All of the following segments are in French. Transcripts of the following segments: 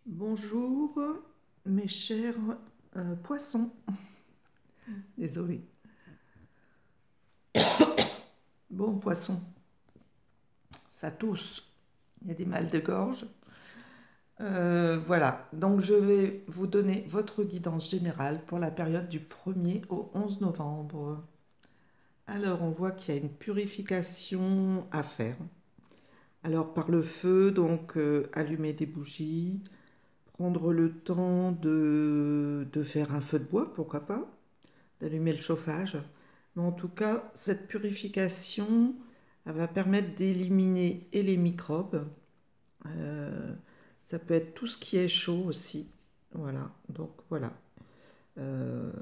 Bonjour mes chers poissons. Désolée. Bon poisson, ça tousse, il y a des mal de gorge. Voilà, donc je vais vous donner votre guidance générale pour la période du 1er au 11 novembre. Alors on voit qu'il y a une purification à faire. Alors par le feu, donc allumer des bougies, prendre le temps de faire un feu de bois, pourquoi pas, d'allumer le chauffage. Mais en tout cas, cette purification, elle va permettre d'éliminer et les microbes. Euh, Ça peut être tout ce qui est chaud aussi. Voilà, donc voilà. Euh,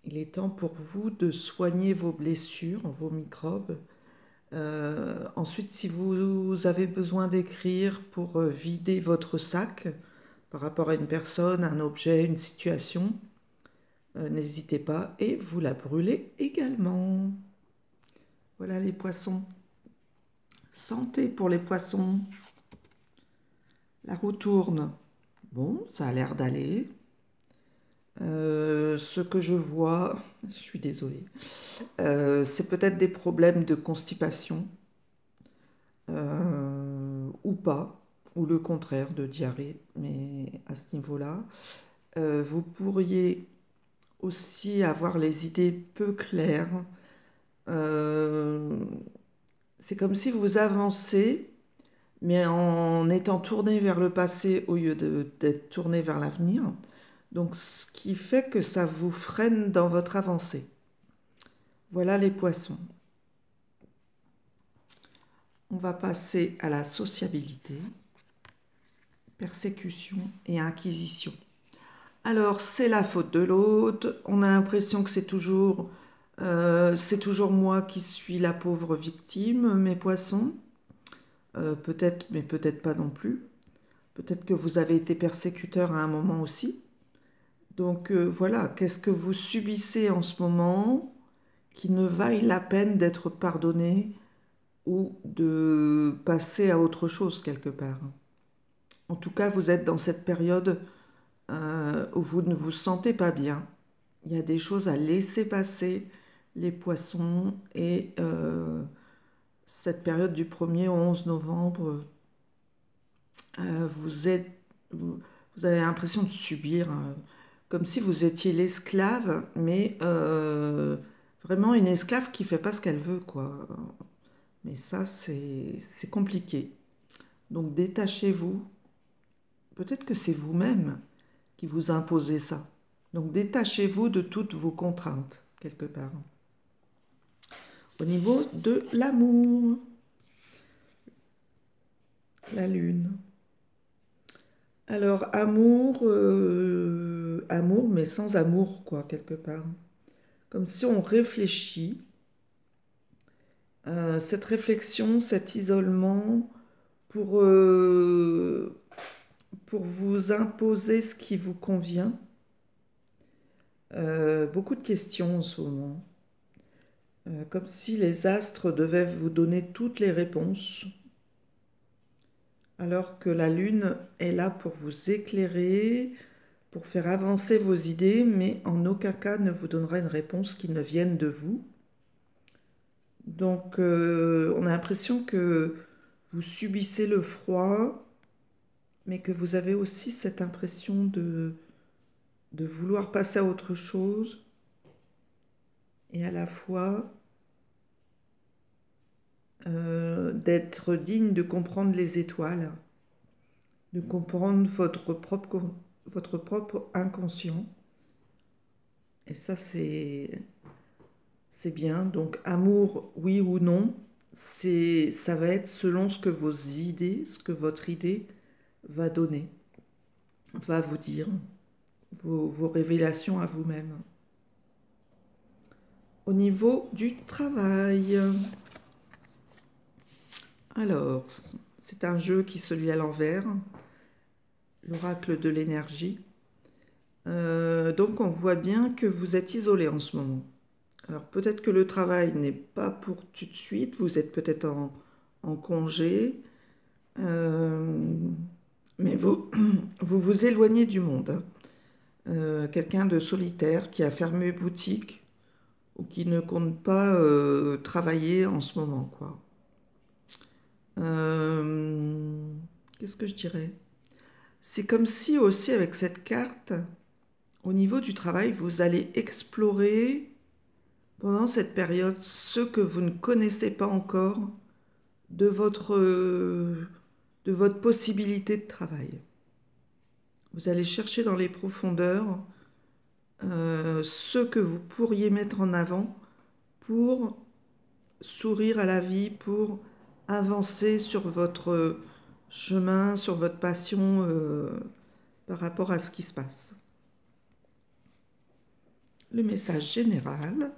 il est temps pour vous de soigner vos blessures, vos microbes. Ensuite, si vous avez besoin d'écrire pour vider votre sac par rapport à une personne, un objet, une situation, n'hésitez pas et vous la brûlez également. Voilà les poissons. Santé pour les poissons. La roue tourne. Bon, ça a l'air d'aller. Ce que je vois, je suis désolée, c'est peut-être des problèmes de constipation ou pas, ou le contraire de diarrhée, mais à ce niveau-là, vous pourriez aussi avoir les idées peu claires. Euh, c'est comme si vous avancez, mais en étant tourné vers le passé au lieu d'être tourné vers l'avenir. Donc, ce qui fait que ça vous freine dans votre avancée. Voilà les poissons. On va passer à la sociabilité, persécution et inquisition. Alors, c'est la faute de l'autre. On a l'impression que c'est toujours moi qui suis la pauvre victime, mes poissons. Peut-être, mais peut-être pas non plus. Peut-être que vous avez été persécuteur à un moment aussi. Donc voilà, qu'est-ce que vous subissez en ce moment qui ne vaille la peine d'être pardonné ou de passer à autre chose quelque part. En tout cas, vous êtes dans cette période où vous ne vous sentez pas bien. Il y a des choses à laisser passer, les poissons, et cette période du 1er au 11 novembre, vous êtes, vous avez l'impression de subir, comme si vous étiez l'esclave, mais vraiment une esclave qui fait pas ce qu'elle veut, quoi. Mais ça, c'est compliqué. Donc détachez-vous. Peut-être que c'est vous-même qui vous imposez ça. Donc détachez-vous de toutes vos contraintes, quelque part. Au niveau de l'amour, la lune. Alors, amour, mais sans amour, quoi, quelque part. Comme si on réfléchit. Cette réflexion, cet isolement, pour, euh, pour vous imposer ce qui vous convient. Beaucoup de questions en ce moment. Comme si les astres devaient vous donner toutes les réponses, alors que la lune est là pour vous éclairer, pour faire avancer vos idées, mais en aucun cas ne vous donnera une réponse qui ne vienne de vous. Donc on a l'impression que vous subissez le froid, mais que vous avez aussi cette impression de vouloir passer à autre chose, et à la fois d'être digne de comprendre les étoiles, de comprendre votre propre inconscient. Et ça, c'est bien. Donc, amour, oui ou non, ça va être selon ce que vos idées, ce que votre idée va donner, va vous dire, vos révélations à vous-même. Au niveau du travail, alors, c'est un jeu qui se lit à l'envers, l'oracle de l'énergie. Donc on voit bien que vous êtes isolé en ce moment. Alors peut-être que le travail n'est pas pour tout de suite, vous êtes peut-être en congé. Euh, mais vous vous éloignez du monde. Quelqu'un de solitaire qui a fermé boutique ou qui ne compte pas travailler en ce moment, quoi. Qu'est-ce que je dirais? C'est comme si aussi avec cette carte, au niveau du travail, vous allez explorer pendant cette période ce que vous ne connaissez pas encore de votre possibilité de travail. Vous allez chercher dans les profondeurs ce que vous pourriez mettre en avant pour sourire à la vie, pour avancer sur votre chemin, sur votre passion par rapport à ce qui se passe. Le message général,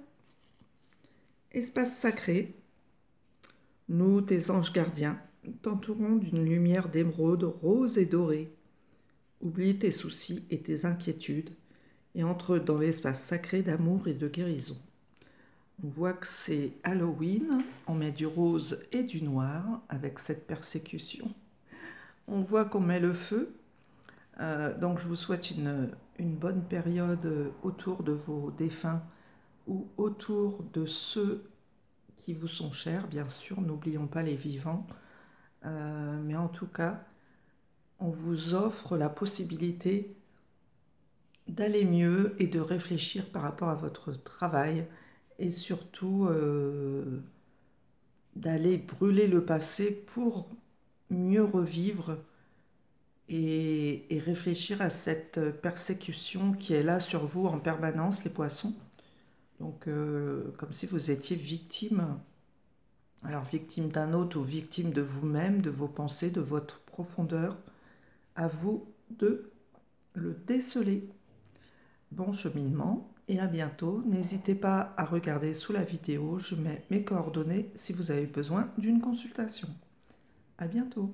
espace sacré, nous, tes anges gardiens, t'entourons d'une lumière d'émeraude rose et dorée. Oublie tes soucis et tes inquiétudes et entre dans l'espace sacré d'amour et de guérison. On voit que c'est Halloween, on met du rose et du noir avec cette persécution. On voit qu'on met le feu, donc je vous souhaite une bonne période autour de vos défunts ou autour de ceux qui vous sont chers, bien sûr, n'oublions pas les vivants, mais en tout cas, on vous offre la possibilité d'aller mieux et de réfléchir par rapport à votre travail et surtout d'aller brûler le passé pour mieux revivre et réfléchir à cette persécution qui est là sur vous en permanence, les poissons. Donc, comme si vous étiez victime, alors victime d'un autre ou victime de vous-même, de vos pensées, de votre profondeur. À vous de le déceler. Bon cheminement et à bientôt. N'hésitez pas à regarder sous la vidéo, je mets mes coordonnées si vous avez besoin d'une consultation. À bientôt.